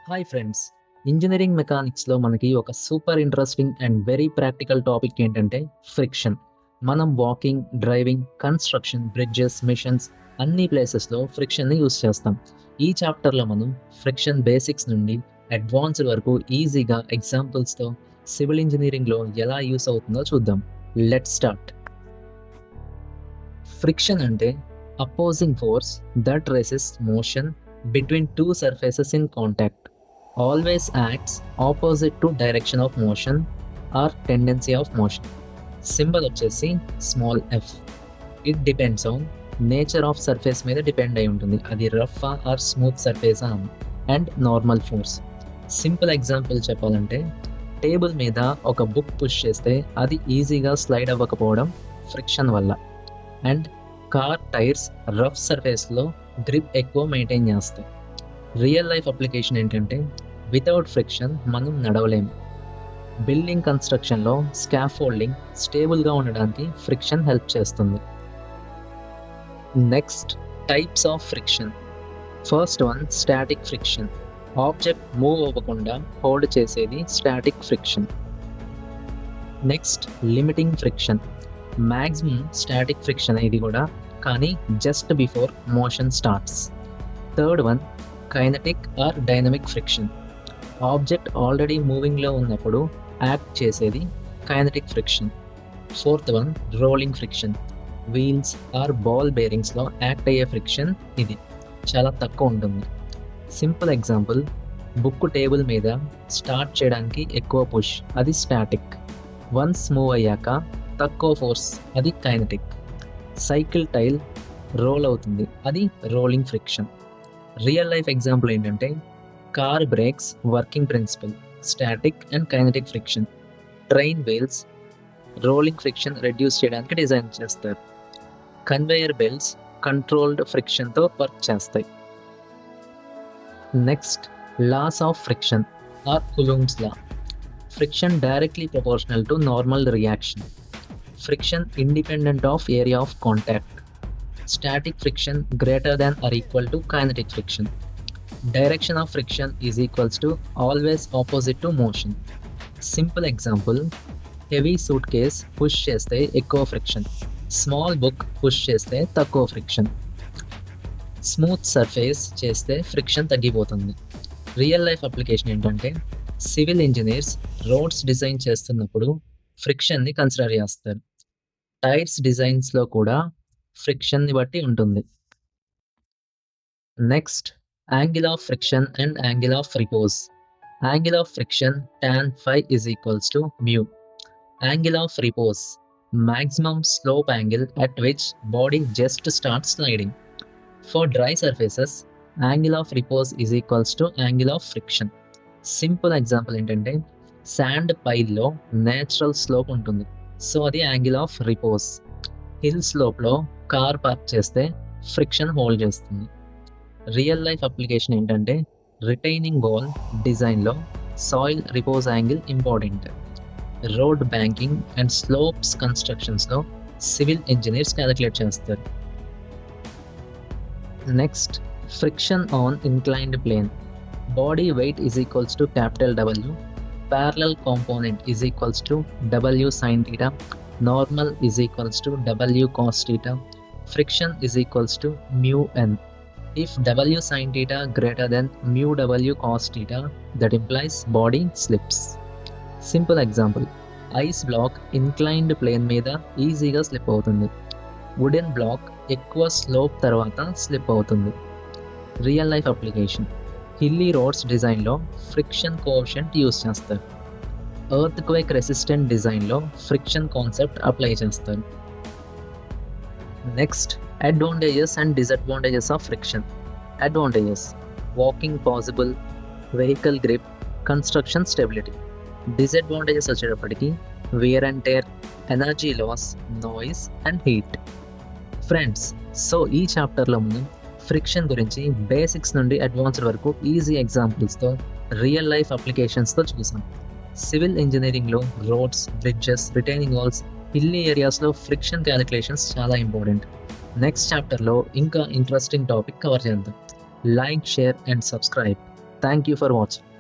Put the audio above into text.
Hi friends, engineering మెకానిక్స్లో మనకి ఒక super interesting and very practical topic ఏంటంటే ఫ్రిక్షన్. మనం walking, driving, construction, bridges, machines అన్ని ప్లేసెస్లో ఫ్రిక్షన్ని యూస్ చేస్తాం. ఈ చాప్టర్లో మనం ఫ్రిక్షన్ బేసిక్స్ నుండి అడ్వాన్స్డ్ వరకు ఈజీగా ఎగ్జాంపుల్స్తో సివిల్ ఇంజనీరింగ్లో ఎలా యూస్ అవుతుందో చూద్దాం. Let's start. ఫ్రిక్షన్ అంటే opposing force that resists motion between two surfaces in contact, always acts opposite to direction of motion or tendency of motion. Symbol వచ్చేసి small F. It depends on nature of surface మీద depend అయి ఉంటుంది, అది rough or smooth సర్ఫేసా and normal force. Simple example చెప్పాలంటే, table మీద ఒక book push చేస్తే అది ఈజీగా స్లైడ్ అవ్వకపోవడం ఫ్రిక్షన్ వల్ల. అండ్ కార్ టైర్స్ రఫ్ సర్ఫేస్లో గ్రిప్ ఎక్కువ మెయింటైన్ చేస్తాయి. రియల్ లైఫ్ అప్లికేషన్ ఏంటంటే, వితౌట్ ఫ్రిక్షన్ మనం నడవలేము. బిల్డింగ్ కన్స్ట్రక్షన్లో స్కాఫోల్డింగ్ స్టేబుల్గా ఉండడానికి ఫ్రిక్షన్ హెల్ప్ చేస్తుంది. Next, types of friction. First one, static friction. Object move అవ్వకుండా హోల్డ్ చేసేది static friction. Next, limiting friction. Maximum static friction ఇది కూడా, కానీ just before motion starts. Third one, kinetic or dynamic friction. Object already మూవింగ్లో ఉన్నప్పుడు act చేసేది kinetic friction. Fourth one, rolling friction. Wheels or ball బేరింగ్స్లో act అయ్యే friction ఇది, చాలా తక్కువ ఉంటుంది. సింపుల్ ఎగ్జాంపుల్, బుక్ టేబుల్ మీద స్టార్ట్ చేయడానికి ఎక్కువ పుష్, అది స్టాటిక్. వన్స్ మూవ్ అయ్యాక తక్కువ ఫోర్స్, అది కైనటిక్. సైకిల్ టైల్ రోల్ అవుతుంది, అది rolling friction. Real life example ఏంటంటే, car brakes working principle, static and kinetic friction. Train wheels rolling friction reduce చేయడానికి డిజైన్ చేస్తారు. కన్వేయర్ బెల్ట్స్ కంట్రోల్డ్ ఫ్రిక్షన్తో వర్క్ చేస్తాయి. Next, laws of friction or Coulomb's law. Friction directly proportional to normal reaction. Friction independent of area of contact. Static friction greater than or equal to kinetic friction. Direction of friction is equals to always opposite to motion. Simple example, heavy suitcase push చేస్తే ఎక్కువ friction, small book push చేస్తే తక్కువ friction. Smooth surface చేస్తే friction తగ్గిపోతుంది. Real life application ఏంటంటే, civil engineers roads design చేస్తున్నప్పుడు ఫ్రిక్షన్ని consider చేస్తారు. Tyres డిజైన్స్లో కూడా ఫ్రిక్షన్ని బట్టి ఉంటుంది. Next, angle of friction and angle of repose. Angle of friction tan phi is equals to mu. Angle of repose, maximum slope angle at which body just starts sliding. For dry surfaces, angle of repose is equals to angle of friction. Simple example ఏంటంటే, sand పైల్లో natural slope ఉంటుంది, so అది angle of repose. Hill స్లోప్లో car park చేస్తే friction hold చేస్తుంది. Real life application ఏంటంటే, retaining wall డిజైన్లో soil repose angle important. Road banking and slopes కన్స్ట్రక్షన్స్లో సివిల్ ఇంజనీర్స్ క్యాలిక్యులేట్ చేస్తారు. Next, friction on inclined plane. Body weight is equals to capital W. Parallel component is equals to W sin theta. Normal is equals to W cos theta. Friction is equals to mu n. If W sin theta greater than mu W cos theta, that implies body slips. Simple example, ice block inclined plane మీద ఈజీగా slip అవుతుంది. Wooden block ఎక్కువ slope తర్వాత slip అవుతుంది. Real life application, hilly roads డిజైన్లో friction coefficient use చేస్తారు. Earthquake resistant డిజైన్లో friction concept apply చేస్తారు. Next, advantages and disadvantages of friction. Advantages, walking possible, vehicle grip, construction stability. Disadvantages వచ్చేటప్పటికి wear and tear, energy loss, noise and heat. Friends, so ఈ చాప్టర్లో మనం friction గురించి basics నుండి advanced వరకు easy ఎగ్జాంపుల్స్తో real life అప్లికేషన్స్తో చూసాం. సివిల్ ఇంజనీరింగ్లో roads, bridges, retaining walls, hilly ఏరియాస్లో ఫ్రిక్షన్ క్యాలిక్యులేషన్స్ చాలా ఇంపార్టెంట్. నెక్స్ట్ చాప్టర్లో ఇంకా ఇంట్రెస్టింగ్ టాపిక్ కవర్ చేద్దాం. Like, share and subscribe. Thank you for watching.